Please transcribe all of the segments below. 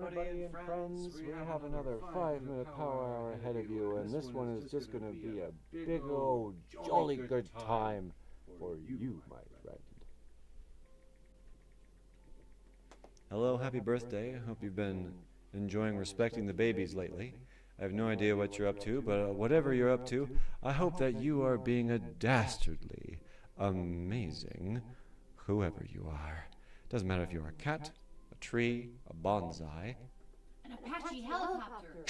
everybody and friends. We have another 5-minute power hour ahead of you, and this one is just going to be a big old jolly good time for you, my friend. Hello, happy birthday. I hope you've been enjoying respecting the babies lately. I have no idea what you're up to, but whatever you're up to, I hope that you are being a dastardly, amazing, whoever you are. Doesn't matter if you're a cat, a tree, a bonsai, an Apache helicopter.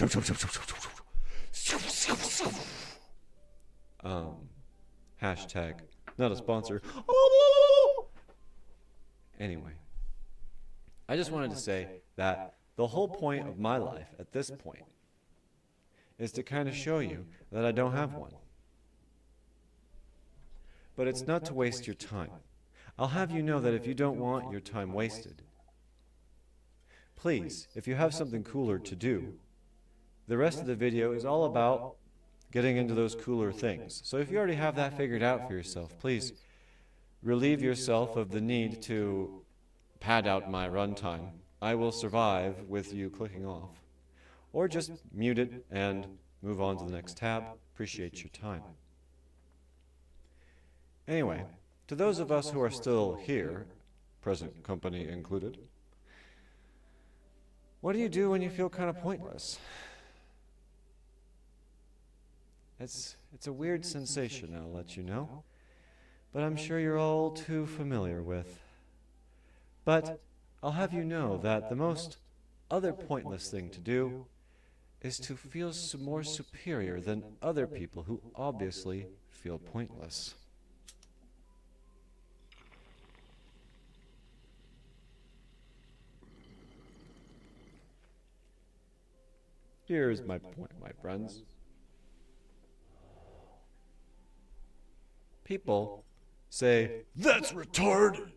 Hashtag not a sponsor. Anyway, I just wanted to say that the whole point of my life at this point is to kind of show you that I don't have one. But it's not to waste your time. I'll have you know that if you don't want your time wasted, please, if you have something cooler to do, the rest of the video is all about getting into those cooler things. So if you already have that figured out for yourself, please relieve yourself of the need to pad out my runtime. I will survive with you clicking off. Or just mute it and move on to the next tab. Appreciate your time. Anyway, to those of us who are still here, present company included, what do you do when you feel kind of pointless? It's a weird sensation, I'll let you know, but I'm sure you're all too familiar with. But I'll have you know that the most other pointless thing to do is to feel more superior than other people who obviously feel pointless. Here's my point, my friends. People say, "That's retarded!"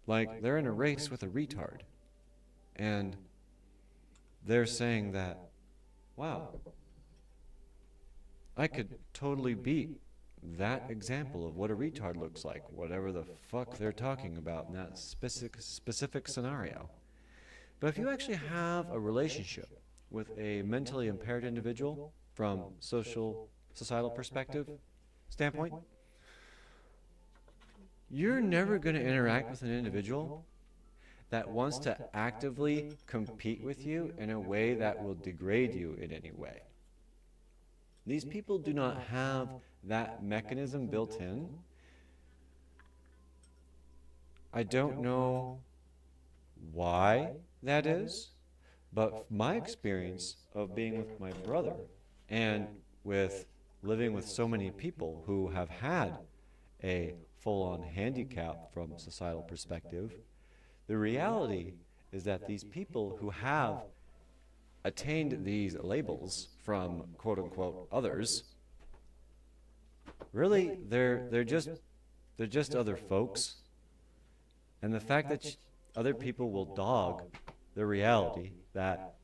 Like they're in a race with a retard. And they're saying that, wow, I could totally beat that example of what a retard looks like, whatever the fuck they're talking about in that specific scenario. But if you actually have a relationship with a mentally impaired individual from societal perspective standpoint, you're never going to interact with an individual that wants to actively compete with you in a way that will degrade you in any way. These people do not have that mechanism built in. I don't know why that is, but my experience of being with my brother and with living with so many people who have had a full-on handicap from a societal perspective, the reality is that these people who have attained these labels from quote-unquote others, really they're just other folks. And the fact that other people will dog the reality that,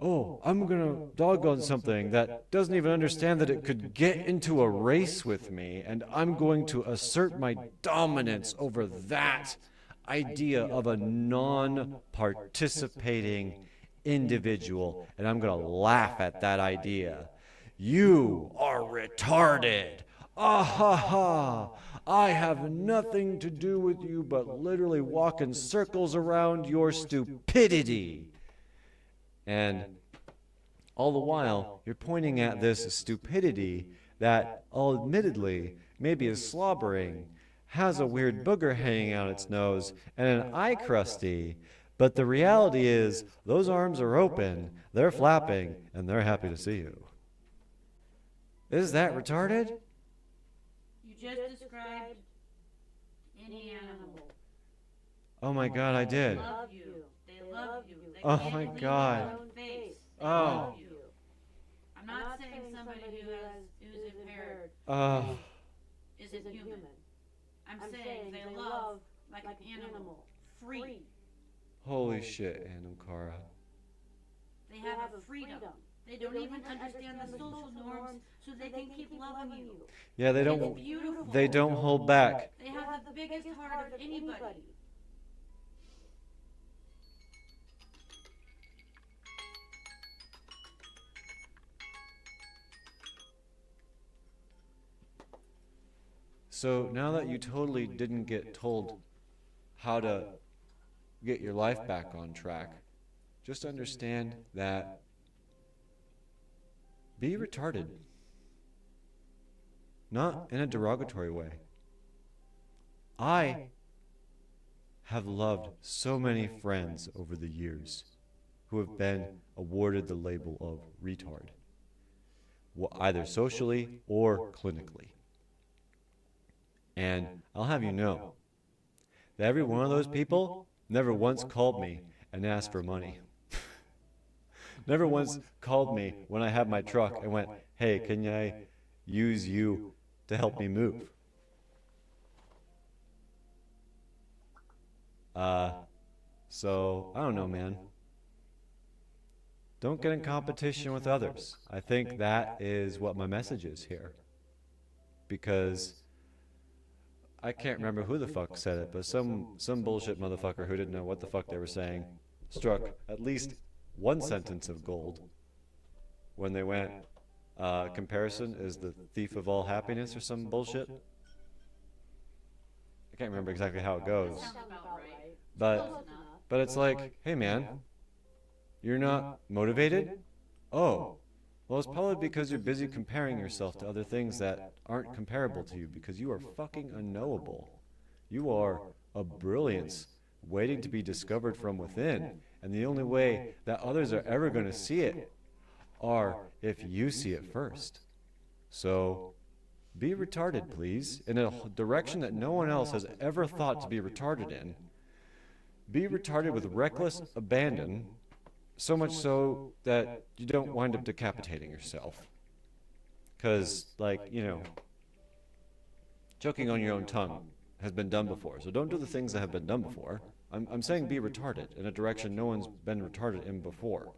oh, I'm going to dog on something that doesn't even understand that it could get into a race with me, and I'm going to assert my dominance over that idea of a non-participating individual, and I'm going to laugh at that idea. You are retarded. Ah ha ha. I have nothing to do with you but literally walk in circles around your stupidity. And all the while, you're pointing at this stupidity that, all admittedly, maybe is slobbering, has a weird booger hanging out its nose, and an eye crusty. But the reality is, those arms are open, they're flapping, and they're happy to see you. Is that retarded? You just described any animal. Oh my God, I did. They love you. They love you. They Oh can't my believe God. their own face. They Oh. love you. I'm not saying somebody who's impaired isn't human. I'm saying they love like an animal, free. Holy shit, Anamkara. They have a freedom. They don't even understand the social norms, so they can keep loving you. Yeah, they It's don't beautiful. they don't hold back. They have the biggest heart of anybody. So now that you totally didn't get told how to get your life back on track, just understand that be retarded. Not in a derogatory way. I have loved so many friends over the years who have been awarded the label of retard, either socially or clinically. And I'll have you know that every one of those people never once called me and asked for money. Never once called me when I had my truck and went, hey, can I use you to help me move? So, I don't know, man. Don't get in competition with others. I think that is what my message is here. Because I can't remember who the fuck said it, but some bullshit motherfucker who didn't know what the fuck they were saying struck at least one sentence of gold when they went, comparison is the thief of all happiness or some bullshit. I can't remember exactly how it goes. Sounds about right. But it's like, hey man, you're not motivated? Oh, well, it's probably because you're busy comparing yourself to other things that aren't comparable to you because you are fucking unknowable. You are a brilliance waiting to be discovered from within, and the only way that others are ever going to see it are if you see it first. So, be retarded, please, in a direction that no one else has ever thought to be retarded in. Be retarded with reckless abandon, so much so that you don't wind up decapitating yourself. Because, like, you know, choking on your own tongue has been done before, so don't do the things that have been done before. I'm saying be retarded in a direction no one's been retarded in before.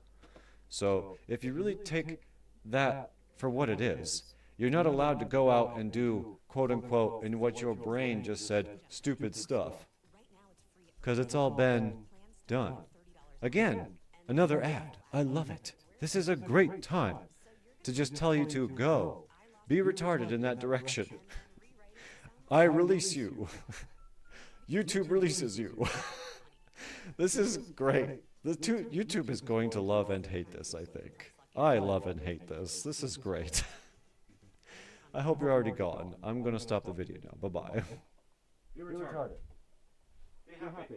So, if you really take that for what it is, you're not allowed to go out and do, quote-unquote, in what your brain just said, stupid stuff. Because it's all been done. Again, another ad. I love it. This is a great time to just tell you to go. Be retarded in that direction. I release you. YouTube releases you. This is great. YouTube is going to love and hate this, I think. I love and hate this. This is great. I hope you're already gone. I'm going to stop the video now. Bye-bye. You're retarded. Be happy.